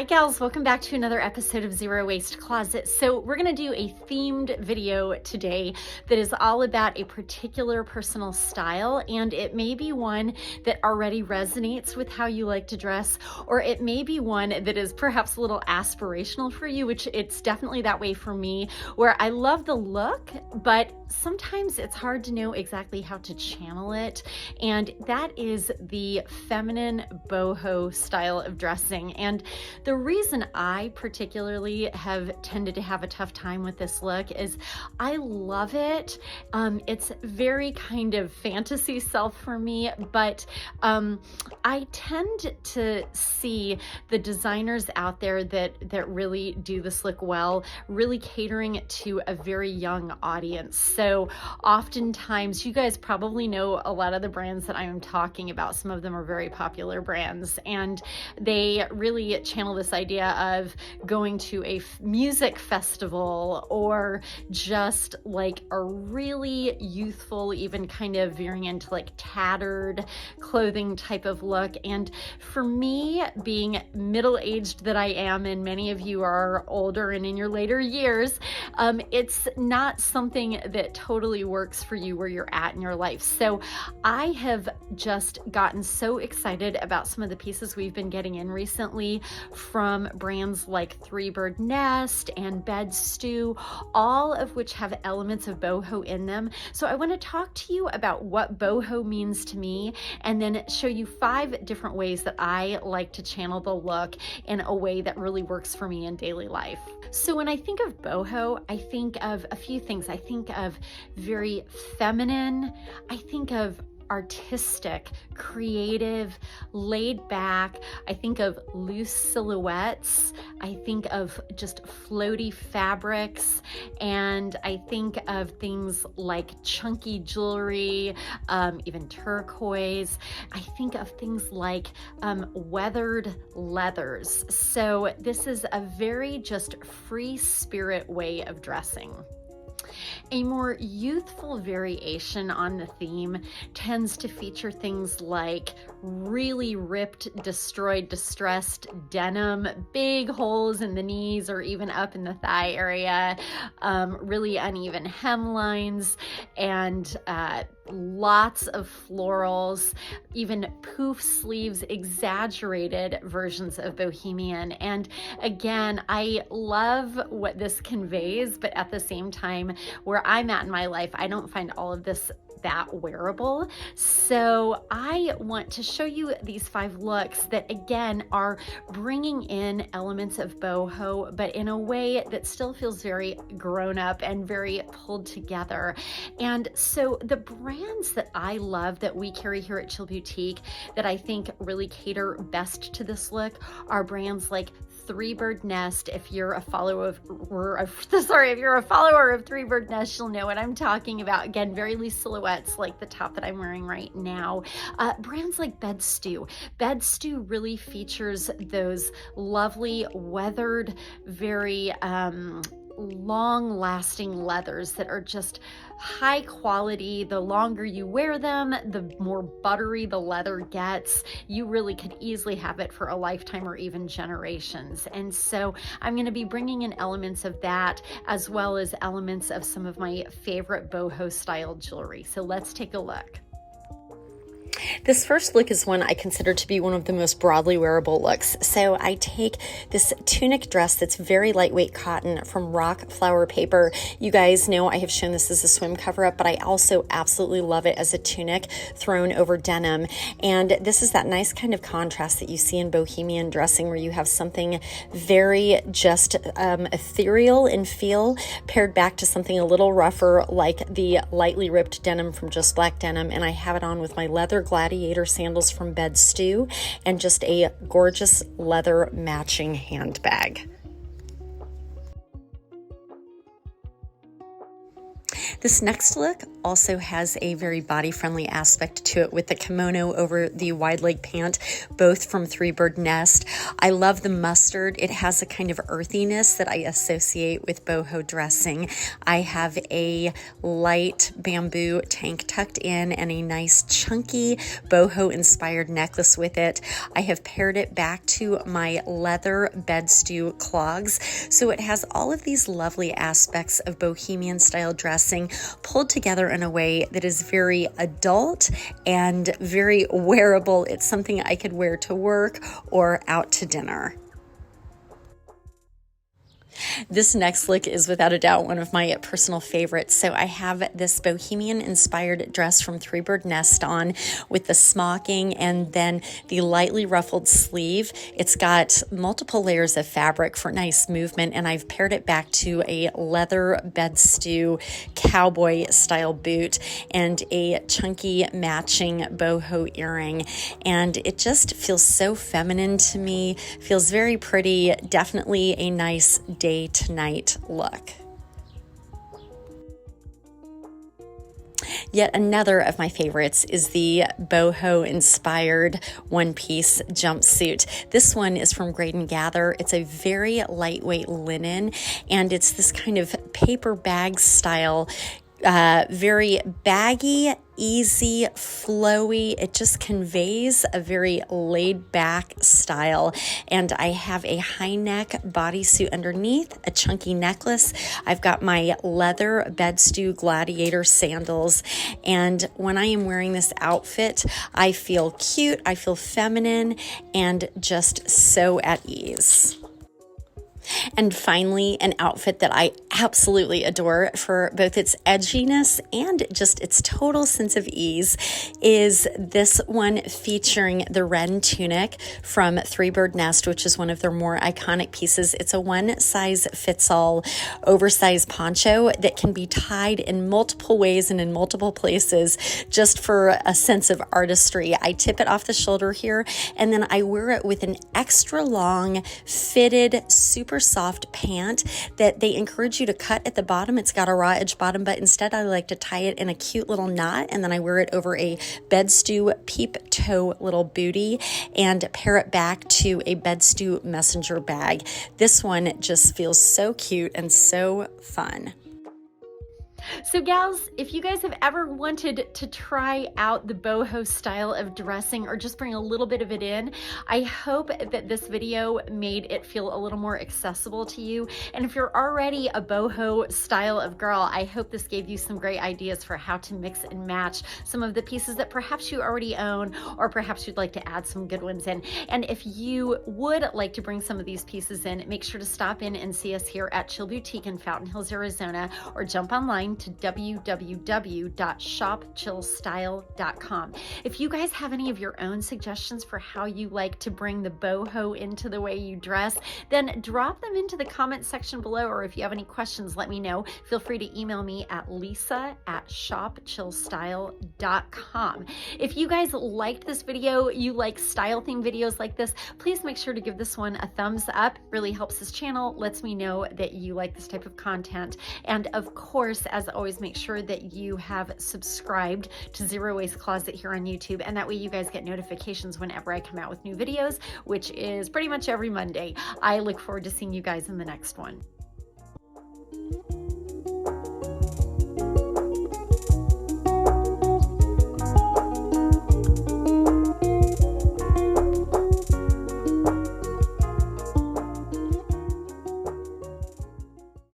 gals, welcome back to another episode of Zero Waste Closet. So we're going to do a themed video today that is all about a particular personal style, and it may be one that already resonates with how you like to dress, or it may be one that is perhaps a little aspirational for you, which it's definitely that way for me, where I love the look, but sometimes it's hard to know exactly how to channel it, and that is the feminine boho style of dressing. And the reason I particularly have tended to have a tough time with this look is I love it. It's very kind of fantasy self for me, but I tend to see the designers out there that really do this look well, really catering to a very young audience. So oftentimes, you guys probably know a lot of the brands that I am talking about. Some of them are very popular brands, and they really channel this idea of going to a music festival or just like a really youthful, even kind of veering into like tattered clothing type of look. And for me, being middle-aged that I am, and many of you are older and in your later years, it's not something that totally works for you where you're at in your life. So I have just gotten so excited about some of the pieces we've been getting in recently from brands like Three Bird Nest and Bed Stew, all of which have elements of boho in them. So I want to talk to you about what boho means to me, and then show you 5 different ways that I like to channel the look in a way that really works for me in daily life. So when I think of boho, I think of a few things. I think of very feminine. I think of artistic, creative, laid back. I think of loose silhouettes. I think of just floaty fabrics. And I think of things like chunky jewelry, even turquoise. I think of things like weathered leathers. So this is a very just free spirit way of dressing. A more youthful variation on the theme tends to feature things like really ripped, destroyed, distressed denim, big holes in the knees or even up in the thigh area, really uneven hemlines, and lots of florals, even poof sleeves, exaggerated versions of bohemian. And again, I love what this conveys, but at the same time, where I'm at in my life, I don't find all of this that wearable. So I want to show you these 5 looks that again are bringing in elements of boho, but in a way that still feels very grown up and very pulled together. And so the brands that I love that we carry here at Chill Boutique that I think really cater best to this look are brands like Three Bird Nest. If you're a follower of Three Bird Nest, you'll know what I'm talking about. Again, very loose silhouettes like the top that I'm wearing right now. Brands like Bed Stew. Bed Stew really features those lovely weathered, very long-lasting leathers that are just high quality. The longer you wear them, the more buttery the leather gets. You really could easily have it for a lifetime or even generations. And so I'm going to be bringing in elements of that, as well as elements of some of my favorite boho style jewelry. So let's take a look. This first look is one I consider to be one of the most broadly wearable looks. So I take this tunic dress that's very lightweight cotton from Rock Flower Paper. You guys know I have shown this as a swim cover-up, but I also absolutely love it as a tunic thrown over denim. And this is that nice kind of contrast that you see in bohemian dressing, where you have something very just ethereal in feel paired back to something a little rougher like the lightly ripped denim from Just Black Denim. And I have it on with my leather gladiator sandals from Bed Stew and just a gorgeous leather matching handbag. This next look also has a very body-friendly aspect to it with the kimono over the wide leg pant, both from Three Bird Nest. I love the mustard. It has a kind of earthiness that I associate with boho dressing. I have a light bamboo tank tucked in and a nice chunky boho-inspired necklace with it. I have paired it back to my leather bed stew clogs, so it has all of these lovely aspects of bohemian style dressing pulled together in a way that is very adult and very wearable. It's something I could wear to work or out to dinner. This next look is without a doubt one of my personal favorites. So I have this bohemian inspired dress from Three Bird Nest on with the smocking and then the lightly ruffled sleeve. It's got multiple layers of fabric for nice movement, and I've paired it back to a leather bed stew cowboy style boot and a chunky matching boho earring. And it just feels so feminine to me, feels very pretty, definitely a nice day to night look. Yet another of my favorites is the boho-inspired one-piece jumpsuit. This one is from Grade & Gather. It's a very lightweight linen, and it's this kind of paper bag style, very baggy, easy, flowy. It just conveys a very laid back style. And I have a high neck bodysuit underneath, a chunky necklace. I've got my leather bed stew gladiator sandals. And when I am wearing this outfit, I feel cute, I feel feminine, and just so at ease. And finally, an outfit that I absolutely adore for both its edginess and just its total sense of ease is this one featuring the wren tunic from Three Bird Nest, which is one of their more iconic pieces. It's a one-size-fits-all oversized poncho that can be tied in multiple ways and in multiple places just for a sense of artistry. I tip it off the shoulder here, and then I wear it with an extra long, fitted, super soft pant that they encourage you to cut at the bottom. It's got a raw edge bottom, but instead I like to tie it in a cute little knot, and then I wear it over a bed stew peep toe little bootie and pair it back to a bed stew messenger bag. This one just feels so cute and so fun. So gals, if you guys have ever wanted to try out the boho style of dressing or just bring a little bit of it in, I hope that this video made it feel a little more accessible to you. And if you're already a boho style of girl, I hope this gave you some great ideas for how to mix and match some of the pieces that perhaps you already own, or perhaps you'd like to add some good ones in. And if you would like to bring some of these pieces in, make sure to stop in and see us here at Chill Boutique in Fountain Hills, Arizona, or jump online to www.shopchillstyle.com. If you guys have any of your own suggestions for how you like to bring the boho into the way you dress, then drop them into the comment section below, or if you have any questions, let me know. Feel free to email me at lisa@shopchillstyle.com. If you guys liked this video, you like style theme videos like this, please make sure to give this one a thumbs up. Really helps this channel, lets me know that you like this type of content. And of course, as always, make sure that you have subscribed to Zero Waste Closet here on YouTube, and that way you guys get notifications whenever I come out with new videos, which is pretty much every Monday. I look forward to seeing you guys in the next one.